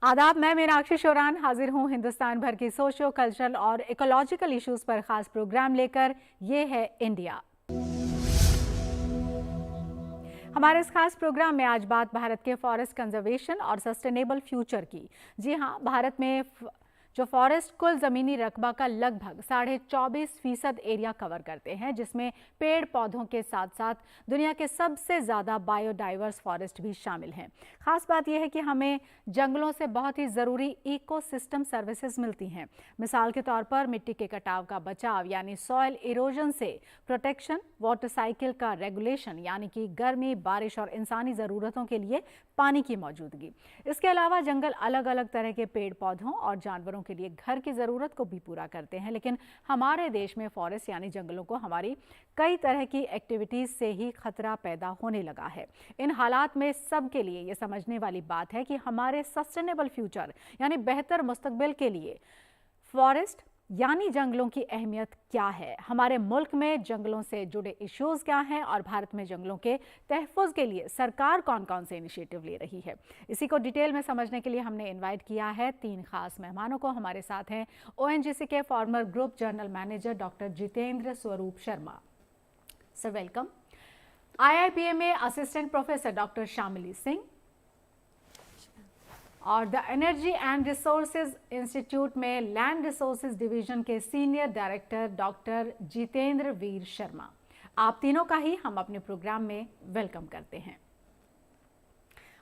आदाब, मैं मीनाक्षी शोरान हाजिर हूँ हिंदुस्तान भर की सोशो कल्चरल और इकोलॉजिकल इश्यूज पर खास प्रोग्राम लेकर। ये है इंडिया। हमारे इस खास प्रोग्राम में आज बात भारत के फॉरेस्ट कंजर्वेशन और सस्टेनेबल फ्यूचर की। जी हाँ, भारत में जो फॉरेस्ट कुल ज़मीनी रकबा का लगभग 24.25% एरिया कवर करते हैं, जिसमें पेड़ पौधों के साथ साथ दुनिया के सबसे ज़्यादा बायोडाइवर्स फॉरेस्ट भी शामिल हैं। खास बात यह है कि हमें जंगलों से बहुत ही ज़रूरी इकोसिस्टम सर्विसेज मिलती हैं। मिसाल के तौर पर मिट्टी के कटाव का बचाव यानी सॉयल इरोजन से प्रोटेक्शन, वाटर साइकिल का रेगुलेशन यानी कि गर्मी, बारिश और इंसानी ज़रूरतों के लिए पानी की मौजूदगी। इसके अलावा जंगल अलग अलग तरह के पेड़ पौधों और जानवरों के लिए घर की ज़रूरत को भी पूरा करते हैं। लेकिन हमारे देश में फॉरेस्ट यानी जंगलों को हमारी कई तरह की एक्टिविटीज़ से ही खतरा पैदा होने लगा है। इन हालात में सबके लिए ये समझने वाली बात है कि हमारे सस्टेनेबल फ्यूचर यानी बेहतर मुस्तकबिल के लिए फॉरेस्ट यानी जंगलों की अहमियत क्या है, हमारे मुल्क में जंगलों से जुड़े इश्यूज क्या हैं और भारत में जंगलों के तहफ़्फ़ुज़ के लिए सरकार कौन कौन से इनिशिएटिव ले रही है। इसी को डिटेल में समझने के लिए हमने इनवाइट किया है 3 खास मेहमानों को। हमारे साथ हैं ओएनजीसी के former group general manager doctor Jitendra Swaroop Sharma. Sir welcome. IIPA में assistant professor doctor Shamili Singh और the energy and resources institute में लैंड रिसोर्सेज डिवीजन के senior director doctor Jitendra Veer Sharma. आप तीनों का ही हम अपने प्रोग्राम में वेलकम करते हैं।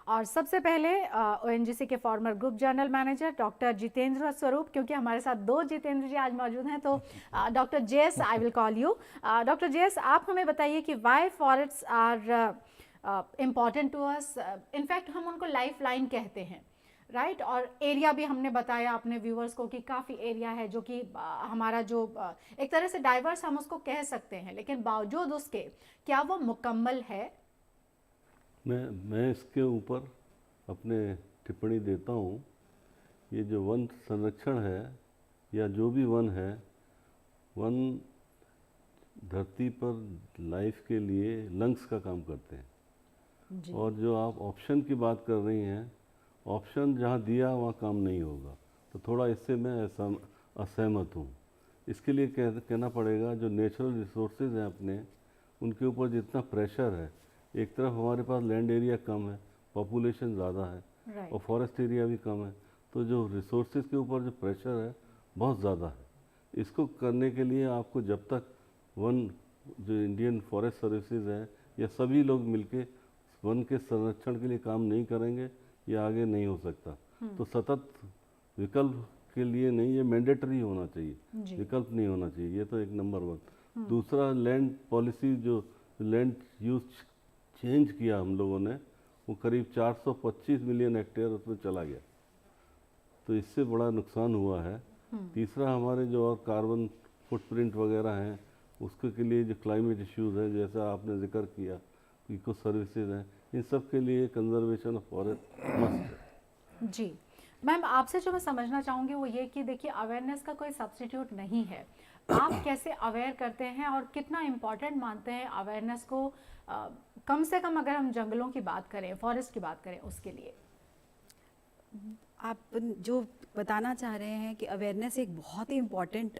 और सबसे पहले ONGC के former group general manager doctor Jitendra स्वरूप, क्योंकि हमारे साथ 2 जितेंद्र जी आज मौजूद हैं, तो doctor JS I will call you. Doctor JS, आप हमें बताइए कि why forests are important to us. In fact हम उनको लाइफ लाइन कहते हैं, राइट। और एरिया भी हमने बताया अपने व्यूअर्स को कि काफ़ी एरिया है जो कि हमारा जो एक तरह से डाइवर्स हम उसको कह सकते हैं, लेकिन बावजूद उसके क्या वो मुकम्मल है? मैं इसके ऊपर अपने टिप्पणी देता हूँ। ये जो वन संरक्षण है या जो भी वन है, वन धरती पर लाइफ के लिए लंग्स का काम करते हैं जी। और जो आप ऑप्शन की बात कर रही हैं, ऑप्शन जहाँ दिया वहाँ काम नहीं होगा, तो थोड़ा इससे मैं असहमत हूँ। इसके लिए कहना पड़ेगा जो नेचुरल रिसोर्सेज हैं अपने, उनके ऊपर जितना प्रेशर है, एक तरफ हमारे पास लैंड एरिया कम है, पॉपुलेशन ज़्यादा है और फॉरेस्ट एरिया भी कम है, तो जो रिसोर्सेज के ऊपर जो प्रेशर है बहुत ज़्यादा है। इसको करने के लिए आपको जब तक वन जो इंडियन फॉरेस्ट सर्विसेज है या सभी लोग मिलके वन के संरक्षण के लिए काम नहीं करेंगे, ये आगे नहीं हो सकता। तो सतत विकल्प के लिए नहीं, ये मैंडेटरी होना चाहिए, विकल्प नहीं होना चाहिए। ये तो एक नंबर 1। दूसरा, लैंड पॉलिसी, जो लैंड यूज चेंज किया हम लोगों ने, वो करीब 425 मिलियन हेक्टेयर उसमें चला गया, तो इससे बड़ा नुकसान हुआ है। तीसरा, हमारे जो और कार्बन फुटप्रिंट वगैरह हैं, उसके के लिए जो क्लाइमेट इश्यूज है, जैसा आपने जिक्र किया, इको सर्विसेज हैं, इन सब के लिए कंजर्वेशन ऑफ फॉरेस्ट मस्ट है। जी मैम, आपसे जो मैं समझना चाहूँगी वो ये कि देखिए, अवेयरनेस का कोई सब्स्टिट्यूट नहीं है। आप कैसे अवेयर करते हैं और कितना इम्पॉर्टेंट मानते हैं अवेयरनेस को, कम से कम अगर हम जंगलों की बात करें, फॉरेस्ट की बात करें, उसके लिए? आप जो बताना चाह रहे हैं कि अवेयरनेस एक बहुत ही इम्पॉर्टेंट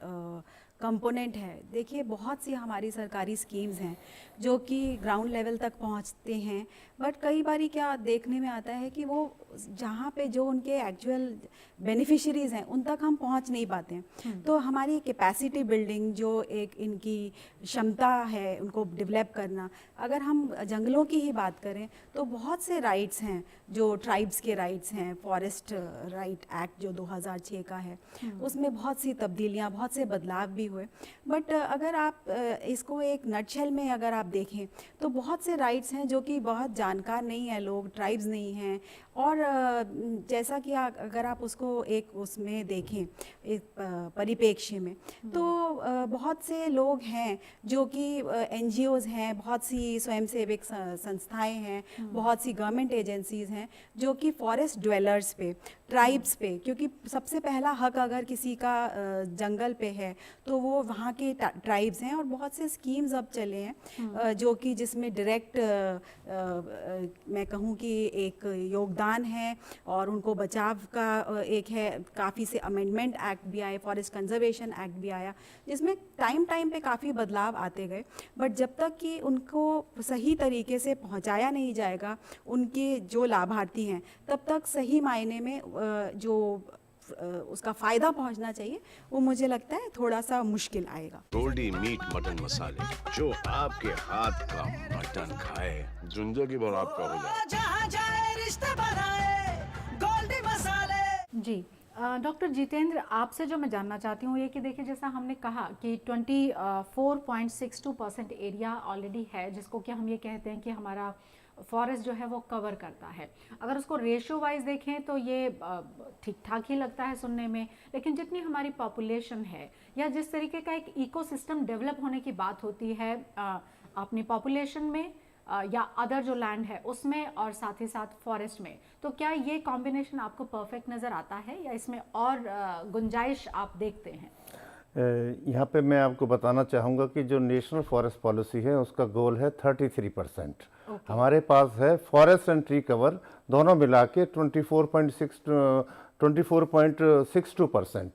कंपोनेंट है। देखिए, बहुत सी हमारी सरकारी स्कीम्स हैं जो कि ग्राउंड लेवल तक पहुंचते हैं, बट कई बारी क्या देखने में आता है कि वो जहाँ पे जो उनके एक्चुअल बेनिफिशरीज़ हैं उन तक हम पहुंच नहीं पाते हैं। तो हमारी कैपेसिटी बिल्डिंग, जो एक इनकी क्षमता है उनको डेवलप करना, अगर हम जंगलों की ही बात करें तो बहुत से राइट्स हैं जो ट्राइब्स के राइट्स हैं। फॉरेस्ट राइट एक्ट जो 2006 का है, उसमें बहुत सी तब्दीलियाँ, बहुत से बदलाव भी हुए। बट अगर आप इसको एक नटशेल में अगर आप देखें तो बहुत से राइट्स हैं जो कि बहुत जानकार नहीं है, लोग ट्राइब्स नहीं हैं। और जैसा कि अगर आप उसको एक उसमें देखें, एक परिप्रेक्ष्य में, तो बहुत से लोग हैं जो कि NGOs हैं, बहुत सी स्वयंसेवक संस्थाएं हैं, बहुत सी गवर्नमेंट एजेंसीज़ हैं जो कि फॉरेस्ट ड्वेलर्स पे, ट्राइब्स पे, क्योंकि सबसे पहला हक अगर किसी का जंगल पे है तो वो वहाँ के ट्राइब्स हैं, और बहुत से स्कीम्स अब चले हैं जो कि जिसमें डायरेक्ट मैं कहूँ कि एक योगदान है, और उनको बचाव का एक है, काफ़ी से अमेंडमेंट एक्ट भी आए, फॉरेस्ट कंजर्वेशन एक्ट भी आया, जिसमें टाइम पे काफ़ी बदलाव आते गए। बट जब तक कि उनको सही तरीके से पहुंचाया नहीं जाएगा उनके जो लाभार्थी हैं, तब तक सही मायने में जो उसका फ़ायदा पहुंचना चाहिए वो मुझे लगता है थोड़ा सा मुश्किल आएगा। गोल्डी मीट मटन मसाले, जो आपके हाथ का मटन खाए जिंदगी भर आपका हो जाए। जहाँ जाए रिश्ते बनाए गोल्डी मसाले। जी डॉक्टर जितेंद्र, आपसे जो मैं जानना चाहती हूँ ये कि देखिए, जैसा हमने कहा कि 24.62% एरिया ऑलरेडी है जिसको कि हम ये कहते हैं कि हमारा फॉरेस्ट जो है वो कवर करता है। अगर उसको रेशियो वाइज देखें तो ये ठीक ठाक ही लगता है सुनने में, लेकिन जितनी हमारी पॉपुलेशन है या जिस तरीके का एक इकोसिस्टम डेवलप होने की बात होती है अपनी पॉपुलेशन में या अदर जो लैंड है उसमें और साथ ही साथ फॉरेस्ट में, तो क्या ये कॉम्बिनेशन आपको परफेक्ट नज़र आता है या इसमें और गुंजाइश आप देखते हैं? यहाँ पे मैं आपको बताना चाहूँगा कि जो नेशनल फॉरेस्ट पॉलिसी है उसका गोल है 33%। हमारे पास है फॉरेस्ट एंड ट्री कवर दोनों मिला के 24.62%।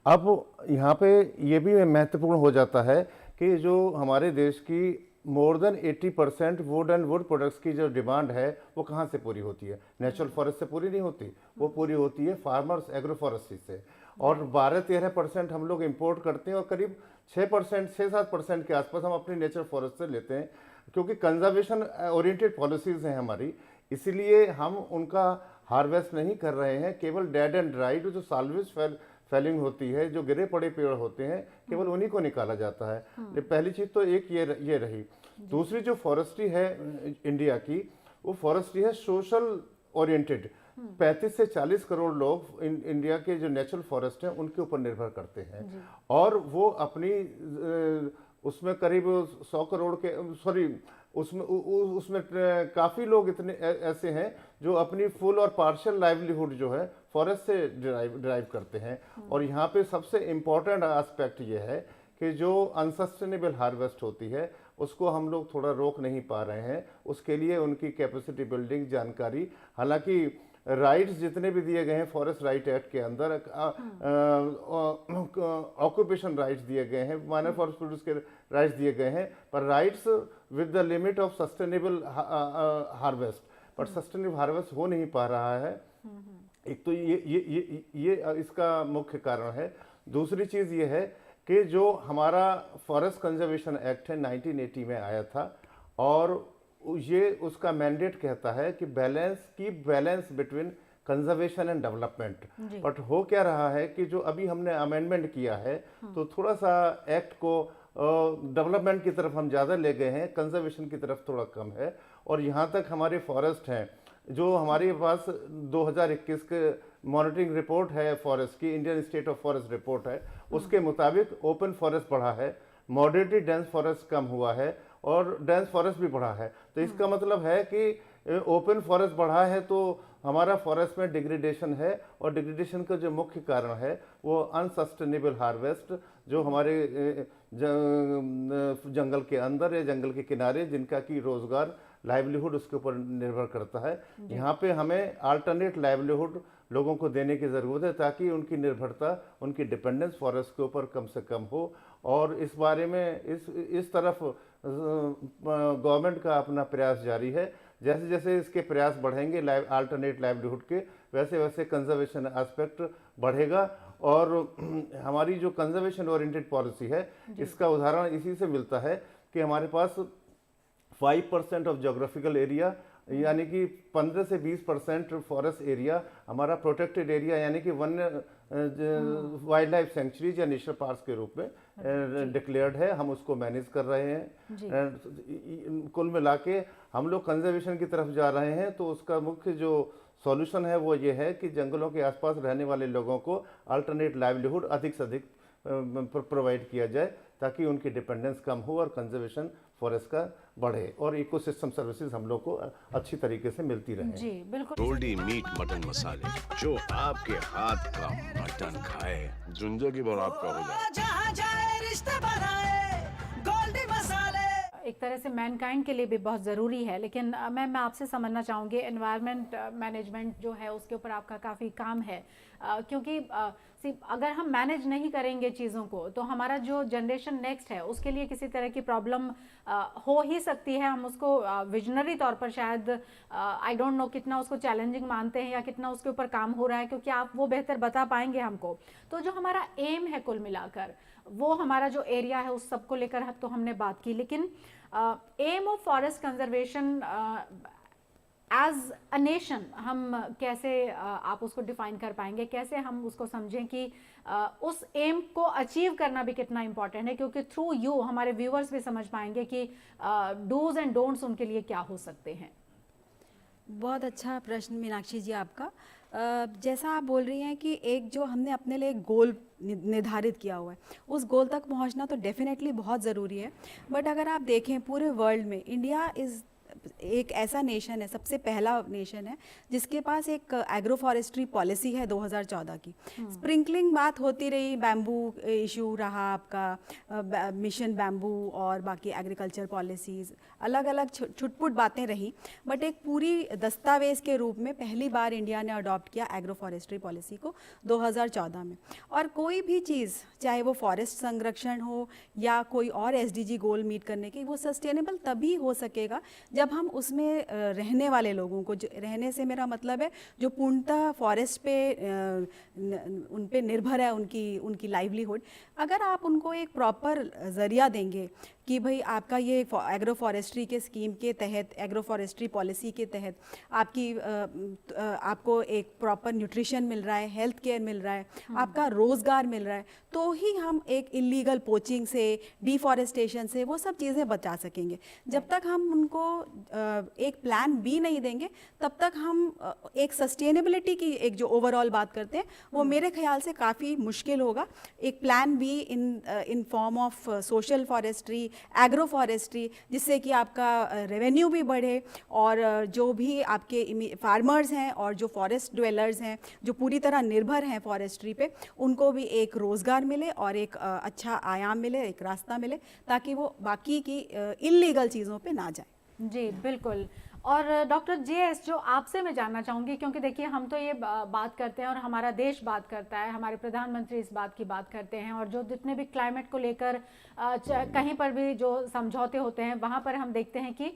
अब यहाँ पे ये भी महत्वपूर्ण हो जाता है कि जो हमारे देश की more than 80% would and would products की जो डिमांड है वो कहाँ से पूरी होती है? नेचुरल फॉरेस्ट से पूरी नहीं होती, वो पूरी होती है फार्मर्स एग्रो फॉरेस्ट्री से। और 12-13% हम लोग इंपोर्ट करते हैं और करीब 6-7% के आसपास हम अपनी नेचुरल फॉरेस्ट से लेते हैं, क्योंकि कंजर्वेशन ओरिएंटेड पॉलिसीज़ हैं हमारी, इसीलिए हम उनका हार्वेस्ट नहीं कर रहे हैं। केवल डेड एंड ड्राइड जो साल्वेज फेलिंग होती है, जो गिरे पड़े पेड़ होते हैं, केवल उन्हीं को निकाला जाता है। पहली चीज़ तो एक ये रही। दूसरी जो फॉरेस्ट्री है इंडिया की, वो फॉरेस्ट्री है सोशल ओरिएंटेड। 35 से 40 करोड़ लोग इंडिया के जो नेचुरल फॉरेस्ट हैं उनके ऊपर निर्भर करते हैं, और वो अपनी उसमें करीब 100 करोड़ के उसमें काफ़ी लोग इतने ऐसे हैं जो अपनी फुल और पार्शियल लाइवलीहुड जो है फॉरेस्ट से ड्राइव करते हैं। और यहाँ पे सबसे इम्पॉर्टेंट एस्पेक्ट ये है कि जो अनसस्टेनेबल हार्वेस्ट होती है उसको हम लोग थोड़ा रोक नहीं पा रहे हैं। उसके लिए उनकी कैपेसिटी बिल्डिंग, जानकारी, हालांकि राइट्स जितने भी दिए गए हैं फॉरेस्ट राइट एक्ट के अंदर, ऑक्यूपेशन राइट्स दिए गए हैं, माइनर फॉरेस्ट प्रोड्यूस के राइट्स दिए गए हैं, पर rights with the limit of sustainable harvest, पर सस्टेनेबल हार्वेस्ट हो नहीं पा रहा है। एक तो ये इसका मुख्य कारण है। दूसरी चीज़ ये है कि जो हमारा फॉरेस्ट कंजर्वेशन एक्ट है 1980 में आया था, और ये उसका मैंडेट कहता है कि balance between conservation and development. But हो क्या रहा है कि जो अभी हमने अमेंडमेंट किया है तो थोड़ा सा एक्ट को डेवलपमेंट की तरफ हम ज़्यादा ले गए हैं, कंजर्वेशन की तरफ थोड़ा कम है। और यहाँ तक हमारे फॉरेस्ट हैं, जो हमारे पास 2021 के मॉनिटरिंग रिपोर्ट है फॉरेस्ट की, Indian state of forest report है, उसके मुताबिक ओपन फॉरेस्ट बढ़ा है, मॉडरेटली डेंस फॉरेस्ट कम हुआ है और डेंस फॉरेस्ट भी बढ़ा है। तो इसका मतलब है कि ओपन फॉरेस्ट बढ़ा है तो हमारा फॉरेस्ट में डिग्रेडेशन है, और डिग्रेडेशन का जो मुख्य कारण है वो अनसस्टेनेबल हार्वेस्ट, जो हमारे जंगल के अंदर या जंगल के किनारे जिनका की रोजगार, लाइवलीहुड उसके ऊपर निर्भर करता है। यहाँ पे हमें अल्टरनेट लाइवलीहुड लोगों को देने की ज़रूरत है ताकि उनकी निर्भरता, उनकी डिपेंडेंस फॉरेस्ट के ऊपर कम से कम हो। और इस बारे में इस तरफ गवर्नमेंट का अपना प्रयास जारी है। जैसे जैसे इसके प्रयास बढ़ेंगे अल्टरनेट लाइवलीहुड के, वैसे वैसे कंजर्वेशन एस्पेक्ट बढ़ेगा। और हमारी जो कंजर्वेशन ओरिएंटेड पॉलिसी है, इसका उदाहरण इसी से मिलता है कि हमारे पास 5% ऑफ जोग्राफिकल एरिया, यानी कि 15 से 20% फॉरेस्ट एरिया हमारा प्रोटेक्टेड एरिया, यानी कि वन्य वाइल्ड लाइफ सेंचुरीज या नेशनल पार्क के रूप में डिक्लेयर्ड है। हम उसको मैनेज कर रहे हैं। कुल मिला के हम लोग कंजर्वेशन की तरफ जा रहे हैं। तो उसका मुख्य जो सॉल्यूशन है वो ये है कि जंगलों के आसपास रहने वाले लोगों को अल्टरनेट लाइवलीहुड अधिक से अधिक प्रोवाइड किया जाए ताकि उनकी डिपेंडेंस कम हो और कंजर्वेशन फॉरेस्ट का बढ़े और इकोसिस्टम सर्विसेज हम लोग को अच्छी तरीके से मिलती रहे। जी बिल्कुल। गोल्डी मीट मटन मसाले, जो आपके हाथ का मटन खाए जिंदगी भर आपका हो जाए। जहाँ जाए रिश्ते बनाए गोल्डी मसाले। एक तरह से मैनकाइंड के लिए भी बहुत ज़रूरी है, लेकिन मैं आपसे समझना चाहूँगी एनवायरनमेंट मैनेजमेंट जो है उसके ऊपर आपका काफ़ी काम है, क्योंकि अगर हम मैनेज नहीं करेंगे चीज़ों को तो हमारा जो जनरेशन नेक्स्ट है उसके लिए किसी तरह की प्रॉब्लम हो ही सकती है। हम उसको विजनरी तौर पर शायद आई डोंट नो कितना उसको चैलेंजिंग मानते हैं या कितना उसके ऊपर काम हो रहा है, क्योंकि आप वो बेहतर बता पाएंगे हमको। तो जो हमारा एम है कुल मिलाकर, वो हमारा जो एरिया है उस सब को लेकर तो हमने बात की, लेकिन aim of forest conservation as a nation हम कैसे आप उसको डिफाइन कर पाएंगे, कैसे हम उसको समझें कि उस एम को अचीव करना भी कितना इम्पोर्टेंट है, क्योंकि थ्रू यू हमारे व्यूअर्स भी समझ पाएंगे कि डूज एंड डोंट्स उनके लिए क्या हो सकते हैं। बहुत अच्छा प्रश्न मीनाक्षी जी आपका। जैसा आप बोल रही हैं कि एक जो हमने अपने लिए एक गोल निर्धारित किया हुआ है, उस गोल तक पहुंचना तो डेफिनेटली बहुत ज़रूरी है। बट अगर आप देखें पूरे वर्ल्ड में इंडिया इज़ एक ऐसा नेशन है, सबसे पहला नेशन है जिसके पास एक एग्रो फॉरेस्ट्री पॉलिसी है 2014 की। स्प्रिंकलिंग बात होती रही, बैम्बू इशू रहा आपका, मिशन बैम्बू और बाकी एग्रीकल्चर पॉलिसीज़, अलग अलग छुटपुट बातें रही, बट एक पूरी दस्तावेज के रूप में पहली बार इंडिया ने अडॉप्ट किया एग्रो फॉरेस्ट्री पॉलिसी को 2014 में। और कोई भी चीज़, चाहे वो फॉरेस्ट संरक्षण हो या कोई और SDG गोल मीट करने की, वो सस्टेनेबल तभी हो सकेगा जब हम उसमें रहने वाले लोगों को, जो रहने से मेरा मतलब है जो पूर्णतः फॉरेस्ट पे उन पे निर्भर है, उनकी लाइवलीहुड, अगर आप उनको एक प्रॉपर ज़रिया देंगे कि भाई आपका ये एग्रो फॉरेस्ट्री के स्कीम के तहत, एग्रो फॉरेस्ट्री पॉलिसी के तहत आपको एक प्रॉपर न्यूट्रिशन मिल रहा है, हेल्थ केयर मिल रहा है, आपका रोज़गार मिल रहा है, तो ही हम एक इलीगल पोचिंग से, डिफॉरेस्टेशन से वो सब चीज़ें बचा सकेंगे। जब तक हम उनको एक प्लान बी नहीं देंगे तब तक हम एक सस्टेनेबिलिटी की एक जो ओवरऑल बात करते हैं वो मेरे ख्याल से काफ़ी मुश्किल होगा। एक plan be in form of social forestry, agro forestry, जिससे कि आपका रेवेन्यू भी बढ़े और जो भी आपके फार्मर्स हैं और जो फॉरेस्ट ड्वेलर्स हैं जो पूरी तरह निर्भर हैं फॉरेस्ट्री पे, उनको भी एक रोज़गार मिले और एक अच्छा आयाम मिले, एक रास्ता मिले, ताकि वो बाकी की इल्लीगल चीज़ों पे ना जाए। जी बिल्कुल। और डॉक्टर JS, जो आपसे मैं जानना चाहूँगी, क्योंकि देखिए हम तो ये बात करते हैं और हमारा देश बात करता है, हमारे प्रधानमंत्री इस बात की बात करते हैं, और जो जितने भी क्लाइमेट को लेकर कहीं पर भी जो समझौते होते हैं वहाँ पर हम देखते हैं कि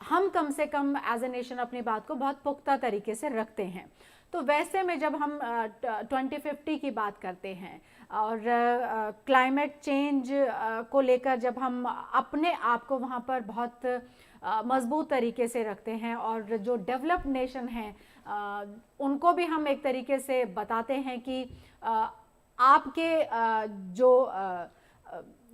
हम कम से कम एज ए नेशन अपनी बात को बहुत पुख्ता तरीके से रखते हैं। तो वैसे में जब हम 2050 की बात करते हैं और क्लाइमेट चेंज को लेकर जब हम अपने आप को वहाँ पर बहुत मजबूत तरीके से रखते हैं और जो डेवलप्ड नेशन हैं उनको भी हम एक तरीके से बताते हैं कि आपके जो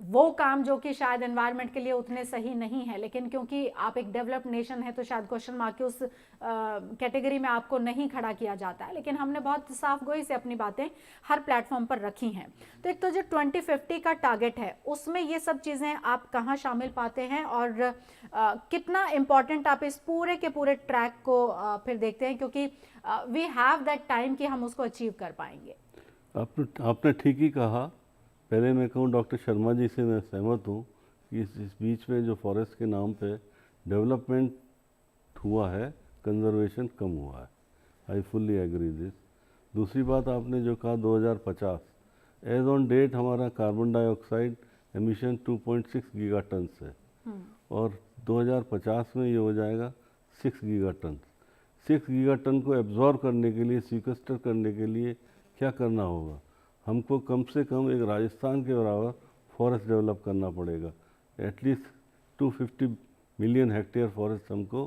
वो काम जो कि शायद एनवायरनमेंट के लिए उतने सही नहीं है, लेकिन क्योंकि आप एक डेवलप्ड नेशन है तो शायद क्वेश्चन मार्क के उस कैटेगरी में आपको नहीं खड़ा किया जाता है, लेकिन हमने बहुत साफ गोई से अपनी बातें हर प्लेटफॉर्म पर रखी हैं। तो एक तो जो 2050 का टारगेट है उसमें ये सब चीज़ें आप कहाँ शामिल पाते हैं और कितना इम्पॉर्टेंट आप इस पूरे के पूरे ट्रैक को फिर देखते हैं, क्योंकि वी हैव दैट टाइम कि हम उसको अचीव कर पाएंगे। आपने ठीक ही कहा। पहले मैं कहूँ डॉक्टर शर्मा जी से मैं सहमत हूँ कि इस बीच में जो फॉरेस्ट के नाम पे डेवलपमेंट हुआ है, कंजर्वेशन कम हुआ है। I fully agree this. दूसरी बात आपने जो कहा 2050 एज ऑन डेट हमारा कार्बन डाइऑक्साइड एमिशन 2.6 गीगाटन है और 2050 में ये हो जाएगा 6 गीगाटन। 6 गीगाटन को एब्जॉर्ब करने के लिए, सीक्वेस्टर करने के लिए क्या करना होगा? हमको कम से कम एक राजस्थान के बराबर फॉरेस्ट डेवलप करना पड़ेगा। एटलीस्ट 250 मिलियन हेक्टेयर फॉरेस्ट हमको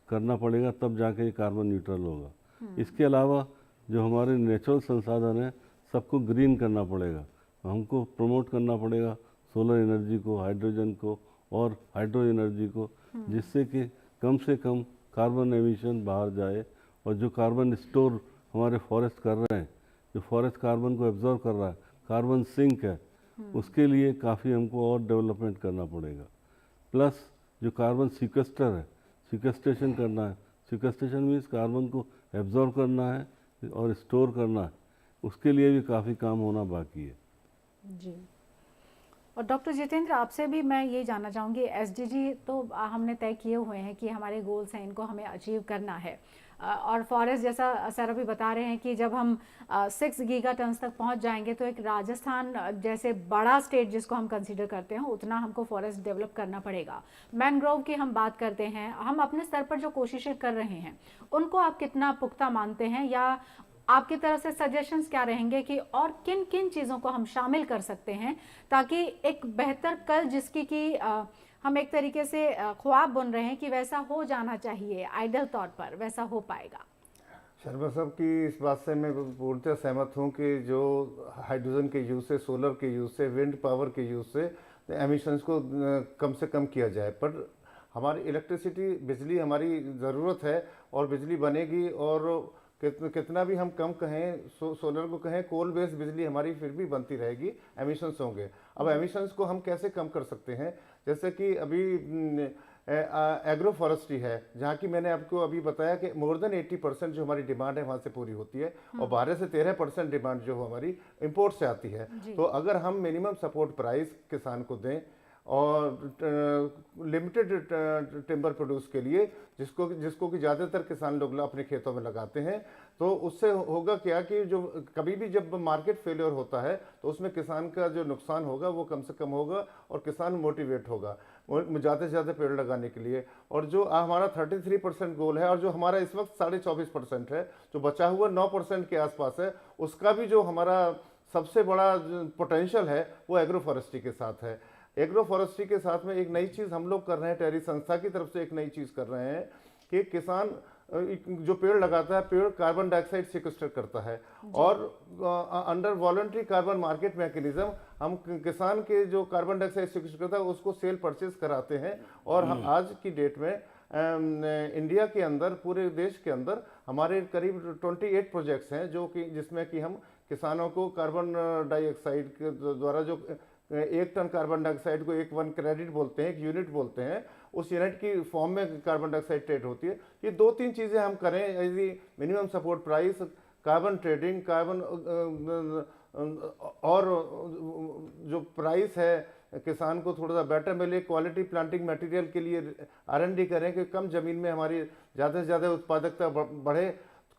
करना पड़ेगा, तब जाके ये कार्बन न्यूट्रल होगा। इसके अलावा जो हमारे नेचुरल संसाधन हैं सबको ग्रीन करना पड़ेगा। हमको प्रमोट करना पड़ेगा सोलर एनर्जी को, हाइड्रोजन को और हाइड्रो एनर्जी को, जिससे कि कम से कम कार्बन एमिशन बाहर जाए और जो कार्बन स्टोर हमारे फॉरेस्ट कर रहे हैं, जो फॉरेस्ट कार्बन को एब्जॉर्ब कर रहा है, कार्बन सिंक है उसके लिए काफ़ी हमको और डेवलपमेंट करना पड़ेगा। प्लस जो कार्बन सिक्वेस्टर है, सिक्वेस्ट्रेशन करना है, सिक्वेस्ट्रेशन मीन्स कार्बन को एब्जॉर्ब करना है और स्टोर करना है, उसके लिए भी काफ़ी काम होना बाकी है। जी। और डॉक्टर जितेंद्र, आपसे भी मैं ये जानना चाहूँगी, एसडीजी तो हमने तय किए हुए हैं कि हमारे गोल्स हैं, इनको हमें अचीव करना है, और फॉरेस्ट जैसा सर अभी बता रहे हैं कि जब हम 6 गीगा टन्स तक पहुंच जाएंगे तो एक राजस्थान जैसे बड़ा स्टेट जिसको हम कंसीडर करते हैं उतना हमको फॉरेस्ट डेवलप करना पड़ेगा। मैनग्रोव की हम बात करते हैं, हम अपने स्तर पर जो कोशिशें कर रहे हैं उनको आप कितना पुख्ता मानते हैं, या आपकी तरफ से सजेशंस क्या रहेंगे कि और किन किन चीज़ों को हम शामिल कर सकते हैं ताकि एक बेहतर कल जिसकी कि हम एक तरीके से ख्वाब बुन रहे हैं कि वैसा हो जाना चाहिए, आइडल तौर पर वैसा हो पाएगा। शर्मा साहब की इस बात से मैं पूर्णतः सहमत हूँ कि जो हाइड्रोजन के यूज़ से, सोलर के यूज़ से, विंड पावर के यूज़ से एमिशंस को कम से कम किया जाए। पर हमारी इलेक्ट्रिसिटी, बिजली हमारी ज़रूरत है और बिजली बनेगी, और कितना भी हम कम कहें, सोलर को कहें, कोल बेस्ड बिजली हमारी फिर भी बनती रहेगी, एमिशंस होंगे। अब एमिशंस को हम कैसे कम कर सकते हैं? जैसे कि अभी एग्रो फॉरेस्ट्री है, जहाँ की मैंने आपको अभी बताया कि मोर देन 80% जो हमारी डिमांड है वहाँ से पूरी होती है, और 12 से 13% डिमांड जो हमारी इंपोर्ट से आती है। तो अगर हम मिनिमम सपोर्ट प्राइस किसान को दें और लिमिटेड टिम्बर प्रोड्यूस के लिए, जिसको कि ज़्यादातर किसान लोग अपने खेतों में लगाते हैं, तो उससे होगा क्या कि जो कभी भी जब मार्केट फेलियर होता है तो उसमें किसान का जो नुकसान होगा वो कम से कम होगा और किसान मोटिवेट होगा ज़्यादा से ज़्यादा पेड़ लगाने के लिए। और जो हमारा 33% गोल है और जो हमारा इस वक्त 24.5% है, जो बचा हुआ 9% के आसपास है, उसका भी जो हमारा सबसे बड़ा पोटेंशियल है वो एग्रो फॉरेस्ट्री के साथ है। एग्रो फॉरेस्ट्री के साथ में एक नई चीज़ हम लोग कर रहे हैं, टेरी संस्था की तरफ से एक नई चीज़ कर रहे हैं कि किसान जो पेड़ लगाता है, पेड़ कार्बन डाइऑक्साइड सिक्वेस्टर करता है, और under voluntary carbon market mechanism हम किसान के जो कार्बन डाइऑक्साइड सिक्वेस्टर करता है उसको सेल परचेज कराते हैं। और हम आज की डेट में इंडिया के अंदर, पूरे देश के अंदर हमारे करीब 28 प्रोजेक्ट्स हैं जो कि जिसमें कि हम किसानों को कार्बन डाइऑक्साइड के द्वारा जो 1 टन कार्बन डाइऑक्साइड को 1 क्रेडिट बोलते हैं, 1 यूनिट बोलते हैं, उस यूनिट की फॉर्म में कार्बन डाइऑक्साइड ट्रेड होती है। ये 2-3 चीज़ें हम करें, यदि minimum support price, carbon trading, carbon और जो प्राइस है किसान को थोड़ा सा बेटर मिले, क्वालिटी प्लांटिंग मटेरियल के लिए R&D करें कि कम ज़मीन में हमारी ज़्यादा से ज़्यादा उत्पादकता बढ़े।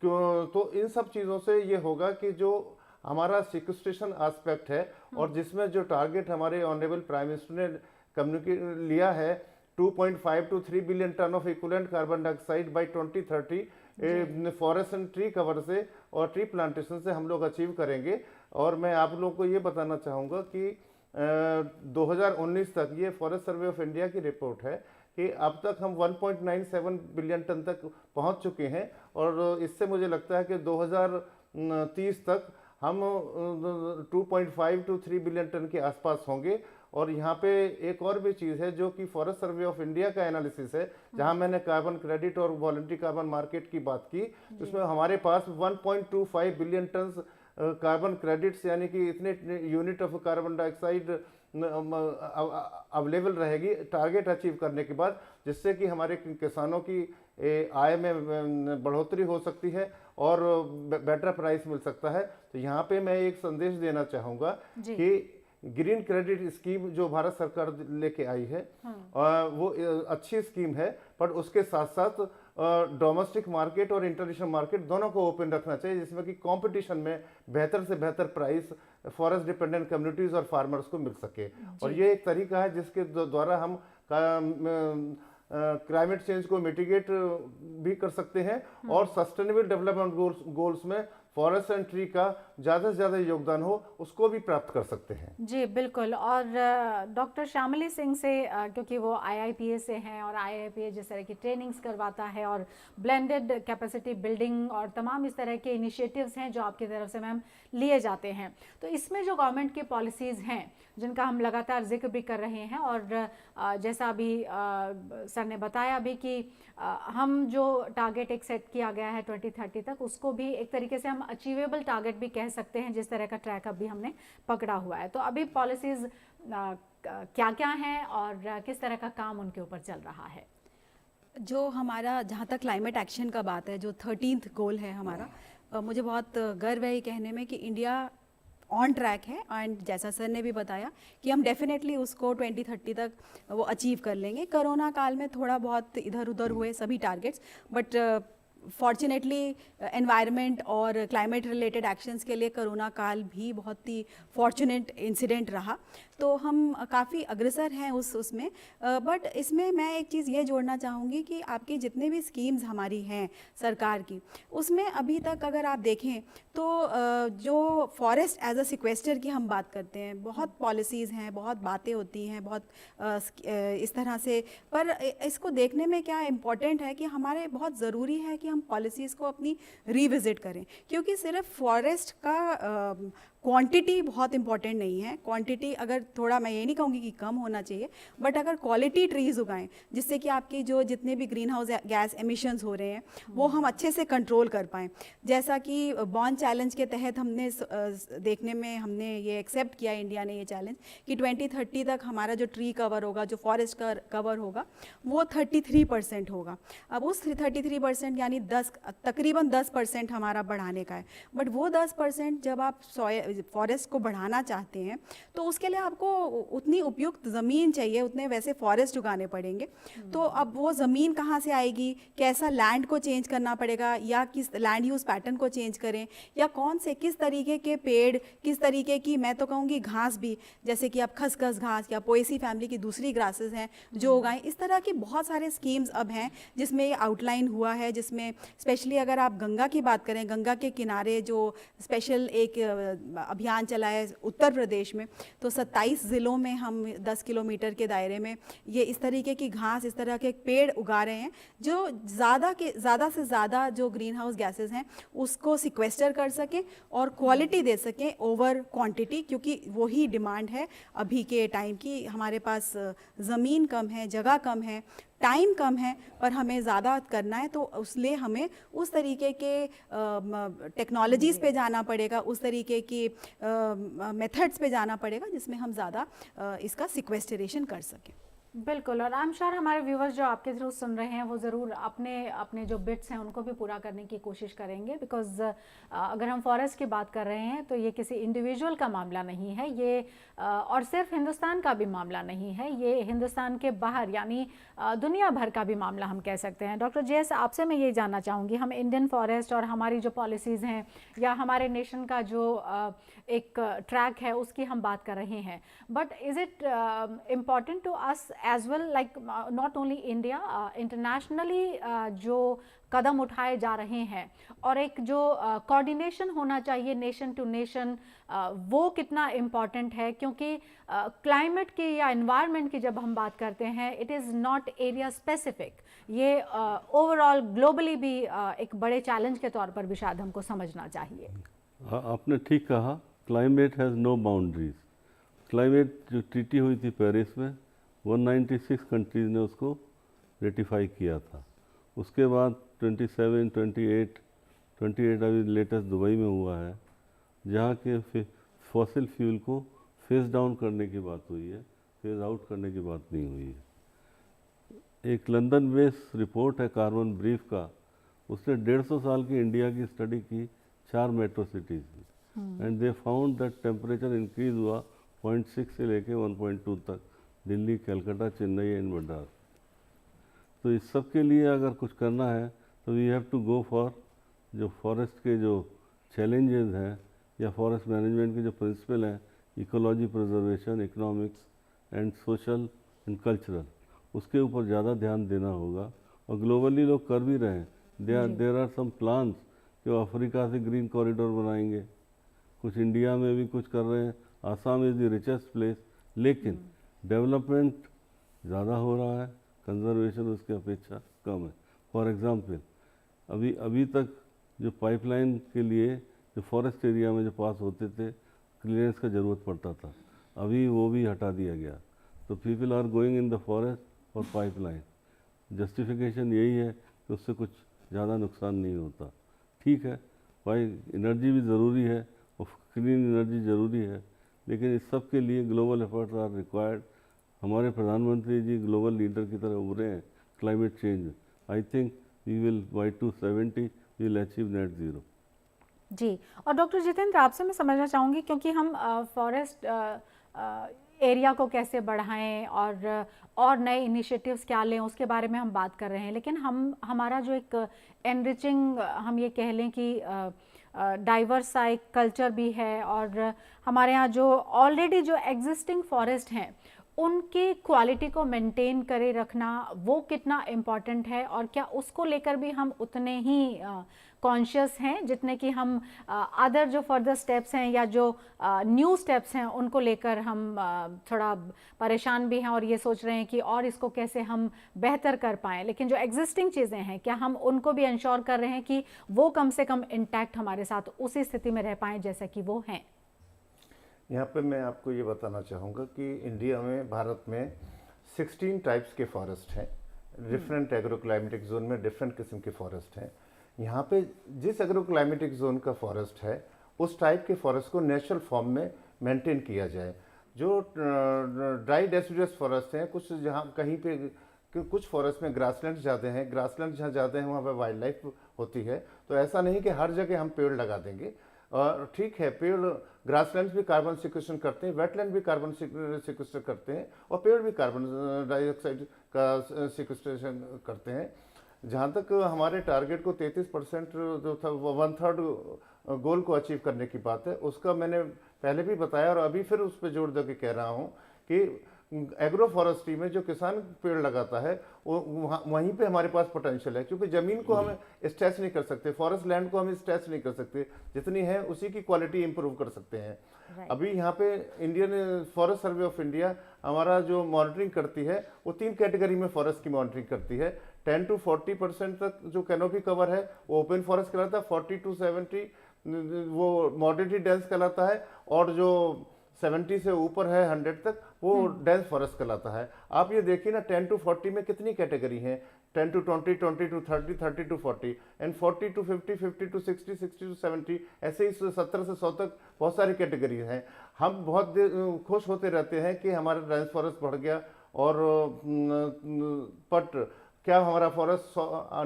तो इन सब चीज़ों से ये होगा कि जो हमारा सिक्वेस्ट्रेशन एस्पेक्ट है और जिसमें जो टारगेट हमारे ऑनरेबल प्राइम मिनिस्टर ने कम्युनिकेट लिया है 2.5 to 3 billion ton of equivalent carbon dioxide by 2030 forest and tree cover से और ट्री प्लांटेशन से हम लोग अचीव करेंगे। और मैं आप लोगों को ये बताना चाहूँगा कि 2019 तक, ये फॉरेस्ट सर्वे ऑफ इंडिया की रिपोर्ट है कि अब तक हम 1.97 बिलियन टन तक पहुंच चुके हैं, और इससे मुझे लगता है कि 2030 तक हम 2.5 to 3 बिलियन टन के आसपास होंगे। और यहाँ पे एक और भी चीज़ है जो कि फॉरेस्ट सर्वे ऑफ इंडिया का एनालिसिस है, जहाँ मैंने कार्बन क्रेडिट और वॉलंटरी कार्बन मार्केट की बात की, उसमें हमारे पास 1.25 बिलियन टन कार्बन क्रेडिट्स यानी कि इतने unit of carbon dioxide available रहेगी टारगेट अचीव करने के बाद, जिससे कि हमारे किसानों की आय में बढ़ोतरी हो सकती है और बेटर प्राइस मिल सकता है। तो यहाँ पे मैं एक संदेश देना चाहूँगा कि ग्रीन क्रेडिट स्कीम जो भारत सरकार लेके आई है वो अच्छी स्कीम है, पर उसके साथ साथ डोमेस्टिक मार्केट और इंटरनेशनल मार्केट दोनों को ओपन रखना चाहिए, जिसमें कि कंपटीशन में बेहतर से बेहतर प्राइस फॉरेस्ट डिपेंडेंट कम्युनिटीज़ और फार्मर्स को मिल सके। और ये एक तरीका है जिसके द्वारा हम क्लाइमेट चेंज को मिटिगेट भी कर सकते हैं और सस्टेनेबल डेवलपमेंट गोल्स में फॉरेस्ट एंड ट्री का ज़्यादा से ज़्यादा योगदान हो उसको भी प्राप्त कर सकते हैं। जी बिल्कुल। और डॉक्टर श्यामली सिंह से, क्योंकि वो IIPA से हैं और IIPA जिस तरह की ट्रेनिंग्स करवाता है और ब्लेंडेड कैपेसिटी बिल्डिंग और तमाम इस तरह के इनिशिएटिव्स हैं जो आपकी तरफ से मैम लिए जाते हैं, तो इसमें जो गवर्नमेंट की पॉलिसीज़ हैं जिनका हम लगातार जिक्र भी कर रहे हैं, और जैसा अभी सर ने बताया भी कि हम जो टारगेट एक सेट किया गया है 2030 तक, उसको भी एक तरीके से हम अचीवेबल टारगेट भी कह सकते हैं, जिस तरह का ट्रैक अभी हमने पकड़ा हुआ है। तो अभी पॉलिसीज़ क्या क्या हैं और किस तरह का काम उनके ऊपर चल रहा है? जो हमारा जहाँ तक क्लाइमेट एक्शन का बात है, जो 13th गोल है हमारा, मुझे बहुत गर्व है ये कहने में कि इंडिया ऑन ट्रैक है। एंड जैसा सर ने भी बताया कि हम डेफिनेटली उसको 2030 तक वो अचीव कर लेंगे। कोरोना काल में थोड़ा बहुत इधर उधर हुए सभी टारगेट्स, बट फॉर्चुनेटली एनवायरनमेंट और क्लाइमेट रिलेटेड एक्शंस के लिए कोरोना काल भी बहुत ही फॉर्चुनेट इंसिडेंट रहा, तो हम काफ़ी अग्रसर हैं उसमें। बट इसमें मैं एक चीज़ ये जोड़ना चाहूँगी कि आपकी जितने भी स्कीम्स हमारी हैं सरकार की, उसमें अभी तक अगर आप देखें तो जो फॉरेस्ट एज अ सिक्वेस्टर की हम बात करते हैं, बहुत पॉलिसीज़ हैं, बहुत बातें होती हैं, बहुत इस तरह से, पर इसको देखने में क्या इम्पॉर्टेंट है कि हमारे बहुत ज़रूरी है कि हम पॉलिसीज़ को अपनी रिविज़िट करें, क्योंकि सिर्फ फॉरेस्ट का क्वांटिटी बहुत इंपॉर्टेंट नहीं है। क्वांटिटी अगर थोड़ा, मैं ये नहीं कहूँगी कि कम होना चाहिए, बट अगर क्वालिटी ट्रीज़ उगाएं जिससे कि आपकी जो जितने भी ग्रीन हाउस गैस एमिशंस हो रहे हैं वो हम अच्छे से कंट्रोल कर पाएँ। जैसा कि बॉन्ड चैलेंज के तहत हमने देखने में हमने ये एक्सेप्ट किया, इंडिया ने ये चैलेंज कि 2030 तक हमारा जो ट्री कवर होगा, जो फॉरेस्ट का कवर होगा, वो 33% होगा। अब उस 33% यानी तकरीबन 10% हमारा बढ़ाने का है। बट वो 10% जब आप फॉरेस्ट को बढ़ाना चाहते हैं तो उसके लिए आपको उतनी उपयुक्त ज़मीन चाहिए, उतने वैसे फॉरेस्ट उगाने पड़ेंगे। तो अब वो ज़मीन कहाँ से आएगी, कैसा लैंड को चेंज करना पड़ेगा, या किस लैंड यूज़ पैटर्न को चेंज करें, या कौन से किस तरीके के पेड़, किस तरीके की, मैं तो कहूँगी घास भी, जैसे कि आप खसखस घास या पोएसी फैमिली की दूसरी ग्रासेस हैं जो उगाएं। इस तरह की बहुत सारे स्कीम्स अब हैं जिसमें ये आउटलाइन हुआ है, जिसमें स्पेशली अगर आप गंगा की बात करें, गंगा के किनारे जो स्पेशल एक अभियान चला है उत्तर प्रदेश में, तो 27 ज़िलों में हम 10 किलोमीटर के दायरे में ये इस तरीके की घास, इस तरह के पेड़ उगा रहे हैं जो ज़्यादा से ज़्यादा जो ग्रीन हाउस गैसेस हैं उसको सिक्वेस्टर कर सकें और क्वालिटी दे सकें ओवर क्वांटिटी, क्योंकि वही डिमांड है अभी के टाइम की। हमारे पास ज़मीन कम है, जगह कम है, टाइम कम है, पर हमें ज़्यादा करना है, तो इसलिए हमें उस तरीके के टेक्नोलॉजीज़ पे जाना पड़ेगा, उस तरीके की मेथड्स पे जाना पड़ेगा जिसमें हम ज़्यादा इसका सिक्वेस्टरेशन कर सकें। बिल्कुल, और आई एम श्योर हमारे व्यूवर्स जो आपके थ्रू सुन रहे हैं वो ज़रूर अपने जो बिट्स हैं उनको भी पूरा करने की कोशिश करेंगे, बिकॉज़ अगर हम फॉरेस्ट की बात कर रहे हैं तो ये किसी इंडिविजुअल का मामला नहीं है, ये और सिर्फ हिंदुस्तान का भी मामला नहीं है, ये हिंदुस्तान के बाहर यानी दुनिया भर का भी मामला हम कह सकते हैं। डॉक्टर जे एस, आपसे मैं ये जानना चाहूँगी, हम इंडियन फॉरेस्ट और हमारी जो पॉलिसीज़ हैं या हमारे नेशन का जो एक ट्रैक है उसकी हम बात कर रहे हैं, but is it important to us as well, like not only India, internationally जो कदम उठाए जा रहे हैं और एक जो कोऑर्डिनेशन होना चाहिए नेशन टू नेशन, वो कितना इम्पॉर्टेंट है? क्योंकि क्लाइमेट की या एनवायरनमेंट की जब हम बात करते हैं, it is not area specific, ये ओवरऑल ग्लोबली भी एक बड़े चैलेंज के तौर पर भी शायद हमको समझना चाहिए। आपने ठीक कहा, climate has no boundaries. Climate जो ट्रीटी हुई थी पेरिस में, 196 कंट्रीज़ ने उसको रेटिफाई किया था। उसके बाद 28 अभी लेटेस्ट दुबई में हुआ है, जहाँ के फॉसिल फ्यूल को फेस डाउन करने की बात हुई है, फेज आउट करने की बात नहीं हुई है। एक लंदन बेस्ड रिपोर्ट है कार्बन ब्रीफ का, उसने 150 साल की इंडिया की स्टडी की 4 मेट्रो सिटीज़ में, and they found that temperature increase हुआ 0.6 से लेके 1.2 तक, दिल्ली, कलकत्ता, चेन्नई एंड मद्रास। तो इस सब के लिए अगर कुछ करना है तो we have to go for जो फॉरेस्ट के जो चैलेंजेस हैं या फॉरेस्ट मैनेजमेंट के जो प्रिंसिपल हैं, ecology preservation, economics and social and cultural, उसके ऊपर ज़्यादा ध्यान देना होगा। और ग्लोबली लोग कर भी रहे हैं, देयर आर सम प्लान्स जो अफ्रीका से ग्रीन कॉरिडोर बनाएंगे, कुछ इंडिया में भी कुछ कर रहे हैं। Assam is the richest place, लेकिन डेवलपमेंट ज़्यादा हो रहा है, कंजर्वेशन उसकी अपेक्षा कम है। फॉर एग्ज़ाम्पल अभी तक जो पाइपलाइन के लिए जो फॉरेस्ट एरिया में जो पास होते थे, क्लियरेंस का ज़रूरत पड़ता था, अभी वो भी हटा दिया गया। तो people are going in the forest for pipeline. Justification यही है कि उससे कुछ ज़्यादा नुकसान नहीं होता। ठीक है, भाई एनर्जी भी ज़रूरी है और क्लीन एनर्जी ज़रूरी है, लेकिन इस सब के लिए ग्लोबल एफर्ट्स आर रिक्वायर्ड। हमारे प्रधानमंत्री जी ग्लोबल लीडर की तरह उभरे हैं climate change. I think we will by 270 we will achieve net zero. जी, और डॉक्टर जितेंद्र, आपसे मैं समझना चाहूँगी, क्योंकि हम फॉरेस्ट एरिया को कैसे बढ़ाएं और नए इनिशिएटिव्स क्या लें उसके बारे में हम बात कर रहे हैं, लेकिन हमारा जो एक एनरिचिंग, हम ये कह लें कि डाइवर्साइक कल्चर भी है, और हमारे यहाँ जो ऑलरेडी जो एग्जिस्टिंग फॉरेस्ट हैं उनकी क्वालिटी को मेंटेन करे रखना वो कितना इम्पॉर्टेंट है, और क्या उसको लेकर भी हम उतने ही कॉन्शियस हैं जितने कि हम अदर जो फर्दर स्टेप्स हैं या जो न्यू स्टेप्स हैं उनको लेकर हम थोड़ा परेशान भी हैं और ये सोच रहे हैं कि और इसको कैसे हम बेहतर कर पाएँ, लेकिन जो एग्जिस्टिंग चीज़ें हैं क्या हम उनको भी इंश्योर कर रहे हैं कि वो कम से कम इंटैक्ट हमारे साथ उसी स्थिति में रह पाएँ जैसा कि वो हैं? यहाँ पे मैं आपको ये बताना चाहूँगा कि इंडिया में, भारत में 16 टाइप्स के फॉरेस्ट हैं। डिफरेंट एग्रो क्लाइमेटिक जोन में डिफरेंट किस्म के फॉरेस्ट हैं। यहाँ पे जिस एग्रो क्लाइमेटिक जोन का फॉरेस्ट है उस टाइप के फॉरेस्ट को नेचुरल फॉर्म में मेंटेन किया जाए। जो ड्राई डेसिडुअस फॉरेस्ट हैं, कुछ जहाँ कहीं पे कुछ फॉरेस्ट में ग्रासलैंड ज़्यादा हैं, ग्रासलैंड जहाँ ज़्यादा हैं वहाँ पे वाइल्ड लाइफ होती है। तो ऐसा नहीं कि हर जगह हम पेड़ लगा देंगे। और ठीक है, पेड़, ग्रासलैंड भी कार्बन सिक्वेस्ट्रेशन करते हैं, वेटलैंड भी कार्बन सिक्वेस्टर करते हैं, और पेड़ भी कार्बन डाइऑक्साइड का सिक्वेस्ट्रेशन करते हैं। जहाँ तक हमारे टारगेट को 33% जो था, 1/3 गोल को अचीव करने की बात है, उसका मैंने पहले भी बताया और अभी फिर उस पर जोर दे के कह रहा हूँ कि एग्रो फॉरेस्ट्री में जो किसान पेड़ लगाता है वो वहीं पे हमारे पास पोटेंशियल है, क्योंकि ज़मीन को हम स्ट्रेच नहीं कर सकते, फॉरेस्ट लैंड को हम स्ट्रेच नहीं कर सकते, जितनी है उसी की क्वालिटी इंप्रूव कर सकते हैं। अभी यहाँ पे Indian forest survey of India हमारा जो मॉनिटरिंग करती है वो 3 कैटेगरी में फॉरेस्ट की मॉनिटरिंग करती है। 10 to 40% तक जो कैनोपी कवर है वो ओपन फॉरेस्ट कहलाता है, 40 to 70 वो मॉडरेटली डेंस कहलाता है, और जो 70 से ऊपर है 100 तक वो डेंस फॉरेस्ट कहलाता है। आप ये देखिए ना, 10 to 40 में कितनी कैटेगरी हैं, 10 to 20, 20 to 30, 30 to 40 and 40 to 50, 50 to 60, 60 to 70, ऐसे ही 70 से 100 तक बहुत सारी कैटेगरी हैं। हम बहुत खुश होते रहते हैं कि हमारा डेंस फॉरेस्ट बढ़ गया, और बट क्या हमारा फॉरेस्ट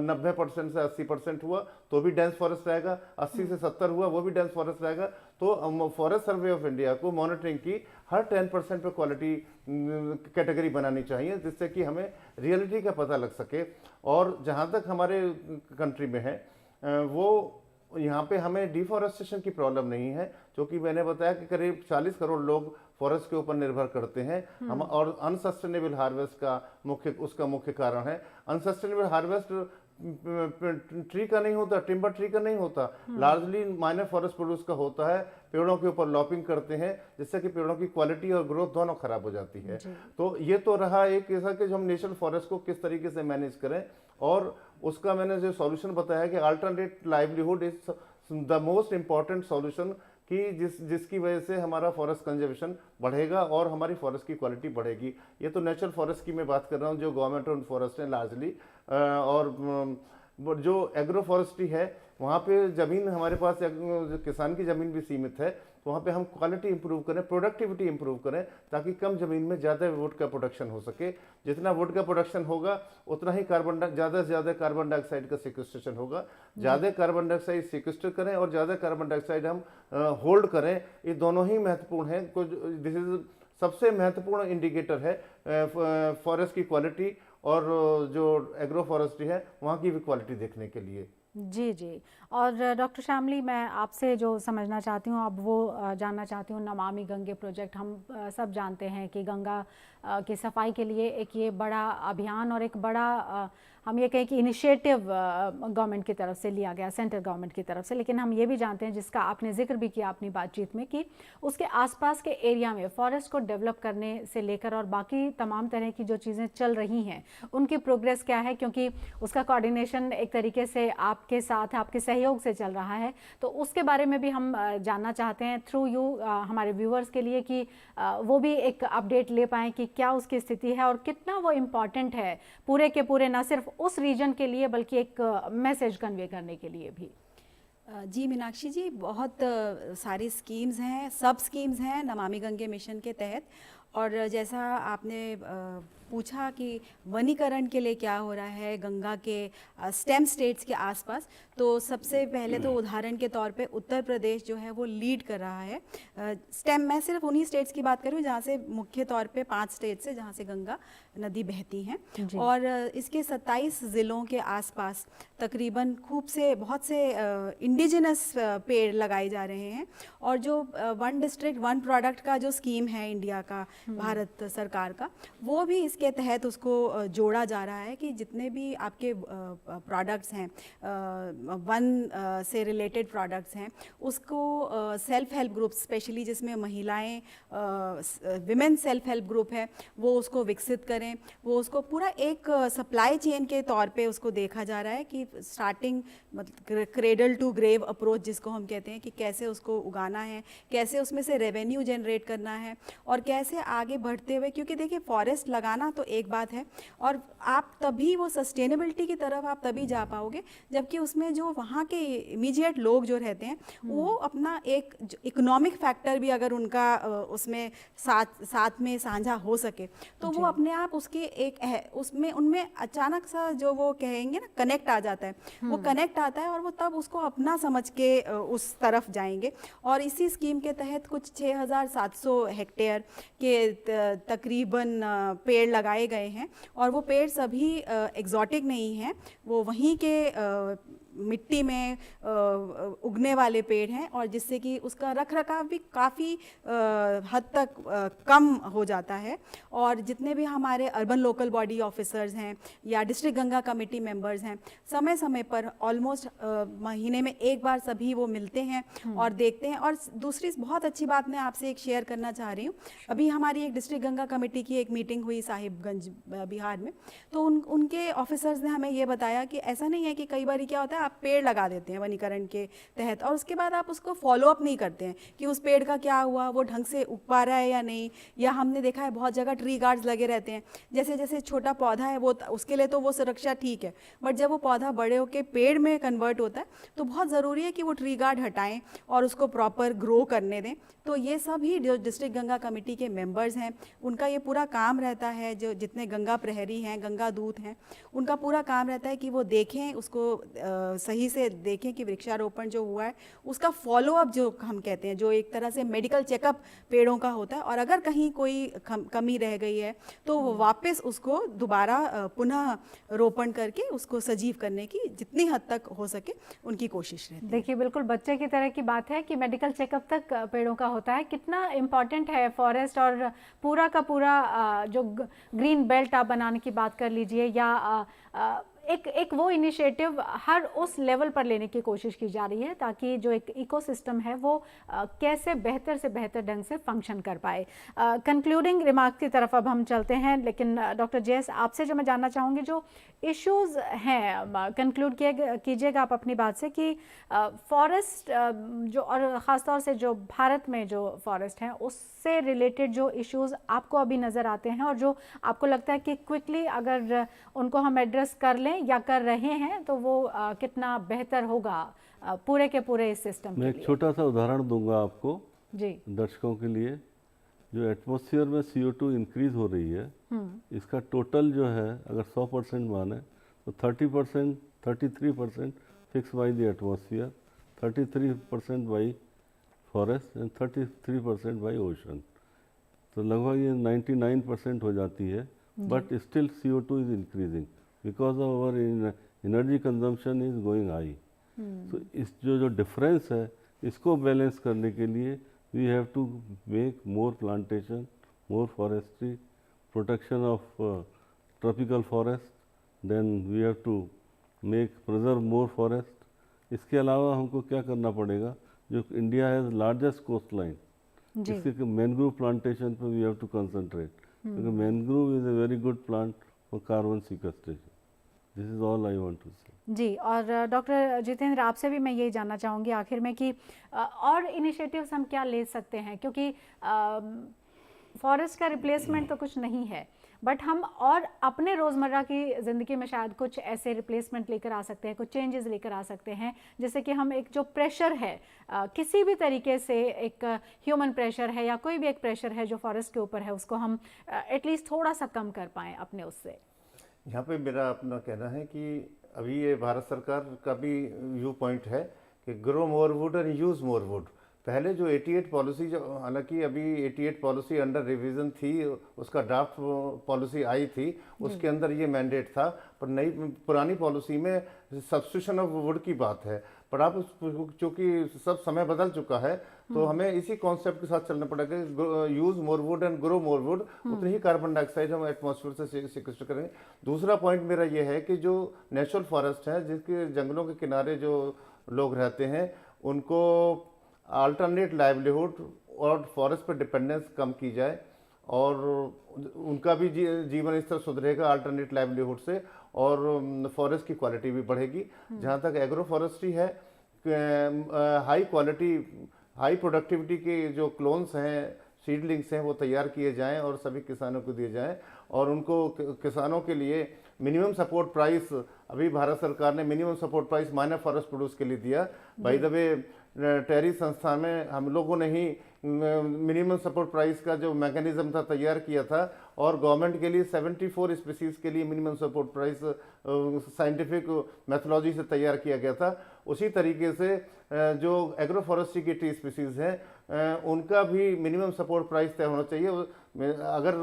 90% से 80% हुआ तो भी डेंस फॉरेस्ट रहेगा, 80 से 70 हुआ वो भी डेंस फॉरेस्ट रहेगा। तो फॉरेस्ट सर्वे ऑफ इंडिया को मॉनिटरिंग की हर 10% पे क्वालिटी कैटेगरी बनानी चाहिए, जिससे कि हमें रियलिटी का पता लग सके। और जहाँ तक हमारे कंट्री में है वो यहाँ पे हमें डिफॉरेस्टेशन की प्रॉब्लम नहीं है, क्योंकि मैंने बताया कि करीब 40 करोड़ लोग फॉरेस्ट के ऊपर निर्भर करते हैं हम। और अनसस्टेनेबल हार्वेस्ट का उसका मुख्य कारण है, अनसस्टेनेबल हार्वेस्ट ट्री का नहीं होता, टिम्बर ट्री का नहीं होता, लार्जली माइनर फॉरेस्ट प्रोड्यूस का होता है। पेड़ों के ऊपर लॉपिंग करते हैं, जिससे कि पेड़ों की क्वालिटी और ग्रोथ दोनों खराब हो जाती है। तो ये तो रहा एक ऐसा कि जो हम नेशनल फॉरेस्ट को किस तरीके से मैनेज करें, और उसका मैंने जो सॉल्यूशन बताया कि alternate livelihood is the most important solution, कि जिसकी वजह से हमारा फॉरेस्ट कंजर्वेशन बढ़ेगा और हमारी फॉरेस्ट की क्वालिटी बढ़ेगी। ये तो नेचुरल फॉरेस्ट की मैं बात कर रहा हूँ, जो गवर्नमेंट ओन फॉरेस्ट है लार्जली, और जो एग्रो फॉरेस्ट्री है वहाँ पे ज़मीन हमारे पास किसान की ज़मीन भी सीमित है, तो वहाँ पे हम क्वालिटी इंप्रूव करें, प्रोडक्टिविटी इंप्रूव करें, ताकि कम ज़मीन में ज़्यादा वुड का प्रोडक्शन हो सके। जितना वुड का प्रोडक्शन होगा उतना ही ज़्यादा से ज़्यादा कार्बन डाइऑक्साइड का सिक्वेस्ट्रेशन होगा। ज़्यादा कार्बन डाइऑक्साइड सिक्वेस्टर करें और ज़्यादा कार्बन डाइऑक्साइड हम होल्ड करें, ये दोनों ही महत्वपूर्ण हैं। दिस इज सबसे महत्वपूर्ण इंडिकेटर है फॉरेस्ट की क्वालिटी, और जो एग्रो फॉरेस्ट्री है वहाँ की भी क्वालिटी देखने के लिए। जी जी। और डॉक्टर श्यामली, मैं आपसे जो समझना चाहती हूँ अब वो जानना चाहती हूँ, नमामि गंगे प्रोजेक्ट, हम सब जानते हैं कि गंगा की सफाई के लिए एक ये बड़ा अभियान और एक बड़ा हम ये कहें कि इनिशिएटिव गवर्नमेंट की तरफ से लिया गया, सेंट्रल गवर्नमेंट की तरफ से, लेकिन हम ये भी जानते हैं, जिसका आपने जिक्र भी किया अपनी बातचीत में, कि उसके आसपास के एरिया में फॉरेस्ट को डेवलप करने से लेकर और बाकी तमाम तरह की जो चीज़ें चल रही हैं उनकी प्रोग्रेस क्या है, क्योंकि उसका कोऑर्डिनेशन एक तरीके से आपके साथ, आपके सहयोग से चल रहा है। तो उसके बारे में भी हम जानना चाहते हैं थ्रू यू हमारे व्यूअर्स के लिए, कि वो भी एक अपडेट ले पाएँ कि क्या उसकी स्थिति है और कितना वो इम्पॉर्टेंट है पूरे के पूरे, ना सिर्फ उस रीजन के लिए बल्कि एक मैसेज कन्वे करने के लिए भी। जी मीनाक्षी जी, बहुत सारी स्कीम्स हैं, सब स्कीम्स हैं नमामि गंगे मिशन के तहत। और जैसा आपने पूछा कि वनीकरण के लिए क्या हो रहा है गंगा के स्टेम स्टेट्स के आसपास, तो सबसे पहले तो उदाहरण के तौर पे उत्तर प्रदेश जो है वो लीड कर रहा है। स्टेम, मैं सिर्फ उन्हीं स्टेट्स की बात करूँ जहाँ से मुख्य तौर पे 5 स्टेट्स से जहाँ से गंगा नदी बहती हैं, और इसके 27 ज़िलों के आसपास तकरीबन बहुत से इंडिजिनस पेड़ लगाए जा रहे हैं। और जो वन डिस्ट्रिक्ट वन प्रोडक्ट का जो स्कीम है इंडिया का, भारत सरकार का, वो भी इसके तहत उसको जोड़ा जा रहा है कि जितने भी आपके प्रोडक्ट्स हैं, वन से रिलेटेड प्रोडक्ट्स हैं, उसको सेल्फ हेल्प ग्रुप, स्पेशली जिसमें महिलाएं, विमेन सेल्फ हेल्प ग्रुप है, वो उसको विकसित करें। वो उसको पूरा एक सप्लाई चेन के तौर पे उसको देखा जा रहा है कि स्टार्टिंग मतलब क्रेडल टू ग्रेव अप्रोच जिसको हम कहते हैं, कि कैसे उसको उगाना है, कैसे उसमें से रेवेन्यू जनरेट करना है, और कैसे आगे बढ़ते हुए, क्योंकि देखिए फॉरेस्ट लगाना तो एक बात है, और आप तभी वो सस्टेनेबिलिटी की तरफ आप तभी जा पाओगे जबकि उसमें जो वहाँ के इमीडिएट लोग जो रहते हैं वो अपना एक इकोनॉमिक फैक्टर भी अगर उनका उसमें साथ में साझा हो सके, तो वो अपने आप उसके उसमें उनमें अचानक सा जो वो कहेंगे ना कनेक्ट आ जाता है, वो कनेक्ट आता है, और वो तब उसको अपना समझ के उस तरफ जाएंगे। और इसी स्कीम के तहत कुछ 6700 हेक्टेयर के तकरीबन पेड़ लगाए गए हैं, और वो पेड़ सभी एग्जॉटिक नहीं हैं, वो वहीं के मिट्टी में उगने वाले पेड़ हैं, और जिससे कि उसका रखरखाव भी काफ़ी हद तक कम हो जाता है। और जितने भी हमारे अर्बन लोकल बॉडी ऑफिसर्स हैं या डिस्ट्रिक्ट गंगा कमेटी मेंबर्स हैं, समय समय पर ऑलमोस्ट महीने में एक बार सभी वो मिलते हैं और देखते हैं। और दूसरी बहुत अच्छी बात मैं आपसे एक शेयर करना चाह रही हूँ, अभी हमारी एक डिस्ट्रिक्ट गंगा कमेटी की एक मीटिंग हुई साहिबगंज बिहार में, तो उनके ऑफिसर्स ने हमें ये बताया कि ऐसा नहीं है कि कई बार क्या होता है, आप पेड़ लगा देते हैं वनीकरण के तहत और उसके बाद आप उसको फॉलो अप नहीं करते हैं कि उस पेड़ का क्या हुआ, वो ढंग से उग पा रहा है या नहीं। या हमने देखा है बहुत जगह ट्री गार्ड्स लगे रहते हैं, जैसे जैसे छोटा पौधा है वो उसके लिए तो वो सुरक्षा ठीक है, बट जब वो पौधा बड़े होकर पेड़ में कन्वर्ट होता है तो बहुत ज़रूरी है कि वो ट्री गार्ड हटाएं और उसको प्रॉपर ग्रो करने दें। तो ये सब ही जो डिस्ट्रिक्ट गंगा कमेटी के मेंबर्स हैं उनका ये पूरा काम रहता है, जो जितने गंगा प्रहरी हैं, गंगा दूत हैं, उनका पूरा काम रहता है कि वो देखें, उसको सही से देखें कि वृक्षारोपण जो हुआ है उसका फॉलो अप जो हम कहते हैं, जो एक तरह से मेडिकल चेकअप पेड़ों का होता है, और अगर कहीं कोई कमी रह गई है तो वो वापस उसको दोबारा पुनः रोपण करके उसको सजीव करने की जितनी हद तक हो सके उनकी कोशिश रहती है। देखिए बिल्कुल बच्चे की तरह की बात है कि मेडिकल चेकअप तक पेड़ों का होता है। कितना इम्पॉर्टेंट है फॉरेस्ट, और पूरा का पूरा जो ग्रीन बेल्ट आप बनाने की बात कर लीजिए, या एक वो इनिशिएटिव हर उस लेवल पर लेने की कोशिश की जा रही है ताकि जो एक इकोसिस्टम है वो कैसे बेहतर से बेहतर ढंग से फंक्शन कर पाए। कंक्लूडिंग रिमार्क्स की तरफ अब हम चलते हैं, लेकिन डॉक्टर जयस आपसे जो मैं जानना चाहूँगी, जो इश्यूज़ हैं, कंक्लूड कीजिएगा आप अपनी बात से कि फॉरेस्ट जो, और ख़ास तौर से जो भारत में जो फॉरेस्ट हैं उससे रिलेटेड जो इश्यूज़ आपको अभी नज़र आते हैं और जो आपको लगता है कि क्विकली अगर उनको हम एड्रेस कर लें या कर रहे हैं तो वो कितना बेहतर होगा पूरे के पूरे इस सिस्टम के लिए। मैं एक छोटा सा उदाहरण दूंगा आपको जी दर्शकों के लिए। जो एटमॉस्फेयर में CO2 इंक्रीज हो रही है, इसका टोटल जो है अगर 100% माने तो 30%, 33% fix by the atmosphere, 33% by forest and 33% by ocean. तो लगभग ये 99% हो जाती है, but still CO2 is increasing because of our energy consumption is going high. तो इस जो डिफरेंस है इसको बैलेंस करने के लिए we have to make more plantation, more forestry, protection of tropical forest, then we have to preserve more forest. इसके अलावा हमको क्या करना पड़ेगा, जो India has largest coast line, इसके मैनग्रोव प्लांटेशन पर वी हैव टू कंसंट्रेट, क्योंकि mangrove is a very good plant for carbon sequestration. This is all I want to say. जी, और डॉक्टर जितेंद्र आपसे भी मैं यही जानना चाहूँगी आखिर में कि और इनिशिएटिव्स हम क्या ले सकते हैं, क्योंकि फॉरेस्ट का रिप्लेसमेंट तो कुछ नहीं है, बट हम और अपने रोज़मर्रा की ज़िंदगी में शायद कुछ ऐसे रिप्लेसमेंट लेकर आ सकते हैं, कुछ चेंजेस लेकर आ सकते हैं, जैसे कि हम एक जो प्रेशर है किसी भी तरीके से, एक ह्यूमन प्रेशर है या कोई भी एक प्रेशर है जो फॉरेस्ट के ऊपर है, उसको हम एटलीस्ट थोड़ा सा कम कर पाएँ अपने उससे। यहाँ पे मेरा अपना कहना है कि अभी ये भारत सरकार का भी व्यू पॉइंट है कि grow more would and use more would. पहले जो 88 पॉलिसी, जो हालांकि अभी 88 पॉलिसी अंडर रिवीजन थी, उसका ड्राफ्ट पॉलिसी आई थी, उसके अंदर ये मैंडेट था, पर नई पुरानी पॉलिसी में सब्स्टिट्यूशन ऑफ वुड की बात है। पर आप चूँकि सब समय बदल चुका है तो हमें इसी कॉन्सेप्ट के साथ चलना पड़ेगा, use more would and grow more would, उतनी ही कार्बन डाइऑक्साइड हम एटमॉस्फेयर से सिक्वेस्टर करेंगे। दूसरा पॉइंट मेरा ये है कि जो नेचुरल फॉरेस्ट है, जिसके जंगलों के किनारे जो लोग रहते हैं, उनको अल्टरनेट लाइवलीहुड और फॉरेस्ट पर डिपेंडेंस कम की जाए और उनका भी जीवन स्तर सुधरेगा अल्टरनेट लाइवलीहुड से, और फॉरेस्ट की क्वालिटी भी बढ़ेगी। जहाँ तक एग्रो फॉरेस्ट्री है, हाई क्वालिटी हाई प्रोडक्टिविटी के जो क्लोन्स हैं, सीडलिंग्स हैं, वो तैयार किए जाएं और सभी किसानों को दिए जाएं, और उनको किसानों के लिए मिनिमम सपोर्ट प्राइस, अभी भारत सरकार ने minimum support price minor forest produce के लिए दिया। बाय द वे टेरी संस्था में हम लोगों ने ही मिनिमम सपोर्ट प्राइस का जो मैकेनिज्म था तैयार किया था, और गवर्नमेंट के लिए 74 स्पीसीज के लिए minimum support price scientific methodology से तैयार किया गया था। उसी तरीके से जो एग्रो फॉरेस्ट्री की टी स्पीसीज हैं, उनका भी मिनिमम सपोर्ट प्राइस तय होना चाहिए। अगर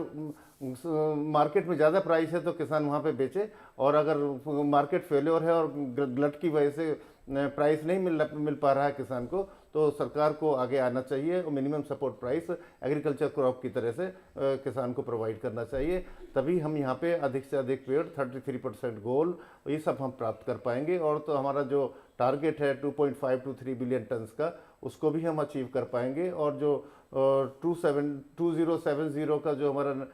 मार्केट में ज़्यादा प्राइस है तो किसान वहाँ पे बेचे, और अगर मार्केट फेल्योर है और ग्लट की वजह से प्राइस नहीं मिल पा रहा है किसान को, तो सरकार को आगे आना चाहिए और minimum support price agriculture crop की तरह से किसान को प्रोवाइड करना चाहिए। तभी हम यहाँ पे अधिक से अधिक पेड़, 33% गोल, ये सब हम प्राप्त कर पाएंगे। और तो हमारा जो टारगेट है 2.5 to 3 बिलियन टन्स का, उसको भी हम अचीव कर पाएंगे। और जो 2070 का जो हमारा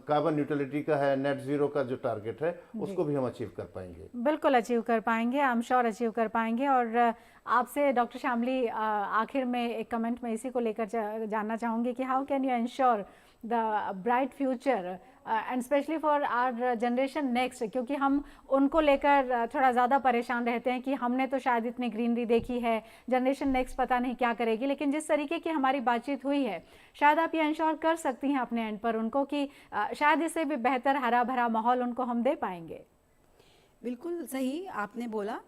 कार्बन न्यूट्रलिटी का है, नेट जीरो का जो टारगेट है, उसको भी हम अचीव कर पाएंगे। बिल्कुल अचीव कर पाएंगे, आई एम श्योर अचीव कर पाएंगे। और आपसे डॉक्टर शामली, आखिर में एक कमेंट में इसी को लेकर जानना चाहूँगी कि how can you ensure the bright future and specially for our generation next, क्योंकि हम उनको लेकर थोड़ा ज़्यादा परेशान रहते हैं कि हमने तो शायद इतनी ग्रीनरी देखी है, जनरेशन नेक्स्ट पता नहीं क्या करेगी। लेकिन जिस तरीके की हमारी बातचीत हुई है, शायद आप ये इंश्योर कर सकती हैं अपने एंड पर उनको कि शायद इससे भी बेहतर हरा भरा माहौल उनको हम दे पाएंगे। बिल्कुल सही आपने बोला।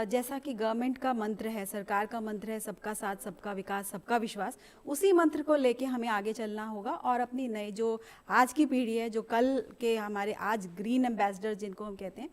जैसा कि गवर्नमेंट का मंत्र है, सरकार का मंत्र है, सबका साथ, सबका विकास, सबका विश्वास, उसी मंत्र को लेके हमें आगे चलना होगा। और अपनी नई जो आज की पीढ़ी है, जो कल के हमारे आज ग्रीन एम्बेसडर जिनको हम कहते हैं,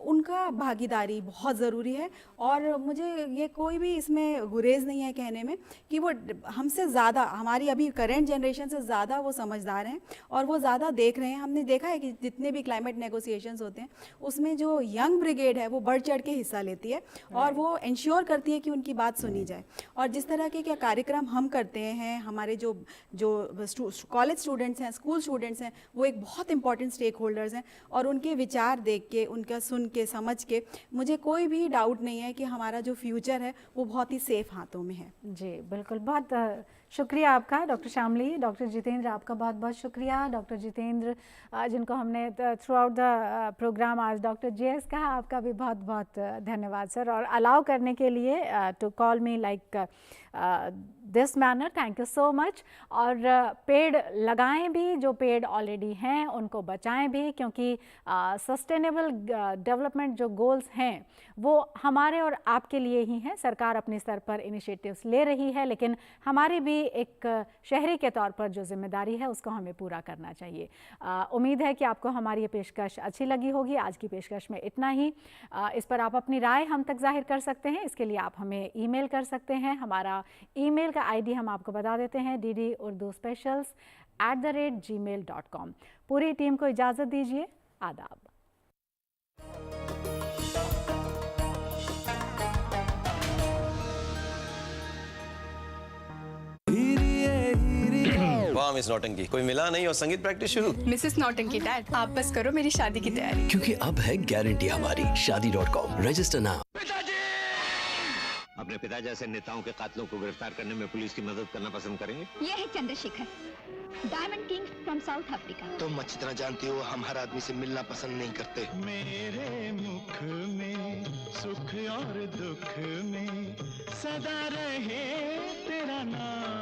उनका भागीदारी बहुत ज़रूरी है। और मुझे ये कोई भी इसमें गुरेज नहीं है कहने में कि वो हमसे ज़्यादा, हमारी अभी करेंट जनरेशन से ज़्यादा वो समझदार हैं और वो ज़्यादा देख रहे हैं। हमने देखा है कि जितने भी क्लाइमेट नेगोशिएशंस होते हैं, उसमें जो यंग ब्रिगेड है वो बढ़ चढ़ के हिस्सा लेती है और वो इंश्योर करती है कि उनकी बात सुनी जाए। और जिस तरह के क्या कार्यक्रम हम करते हैं, हमारे जो कॉलेज स्टूडेंट्स हैं, स्कूल स्टूडेंट्स हैं, वो एक बहुत इंपॉर्टेंट स्टेक होल्डर्स हैं। और उनके विचार देख के, उनका सुन के, समझ के, मुझे कोई भी डाउट नहीं है कि हमारा जो फ्यूचर है वो बहुत ही सेफ हाथों में है। जी बिल्कुल, बहुत शुक्रिया आपका डॉक्टर शामली। डॉक्टर जितेंद्र, आपका बहुत बहुत शुक्रिया। डॉक्टर जितेंद्र, जिनको हमने थ्रू आउट द प्रोग्राम आज डॉक्टर JS कहा, आपका भी बहुत बहुत धन्यवाद सर, और अलाउ करने के लिए to call me like this manner. Thank you so much. और पेड़ लगाएं भी, जो पेड़ ऑलरेडी हैं उनको बचाएं भी, क्योंकि सस्टेनेबल डेवलपमेंट जो गोल्स हैं वो हमारे और आपके लिए ही हैं। सरकार अपने स्तर पर इनिशिएटिव्स ले रही है, लेकिन हमारी भी एक शहरी के तौर पर जो जिम्मेदारी है उसको हमें पूरा करना चाहिए। उम्मीद है कि आपको हमारी ये पेशकश अच्छी लगी होगी। आज की पेशकश में इतना ही। इस पर आप अपनी राय हम तक जाहिर कर सकते हैं। इसके लिए आप हमें ईमेल कर सकते हैं। हमारा ईमेल का ID हम आपको बता देते हैं, ddurduspecials@gmail.com। पूरी टीम को इजाज़त दीजिए। आदाब। वाह मिस नौटंकी, कोई मिला नहीं और संगीत प्रैक्टिस शुरू। मिसेस नौटंकी डैड, आप बस करो मेरी शादी की तैयारी, क्योंकि अब है गारंटी हमारी। Shaadi.com, register now. अपने पिता जैसे नेताओं के कातलों को गिरफ्तार करने में पुलिस की मदद करना पसंद करेंगे? ये है Chandrashekhar, diamond king from south Africa. तुम अच्छी तरह जानती हो हम हर आदमी से मिलना पसंद नहीं करते। मेरे मुख में सुख और दुख में सदा रहे तेरा नाम।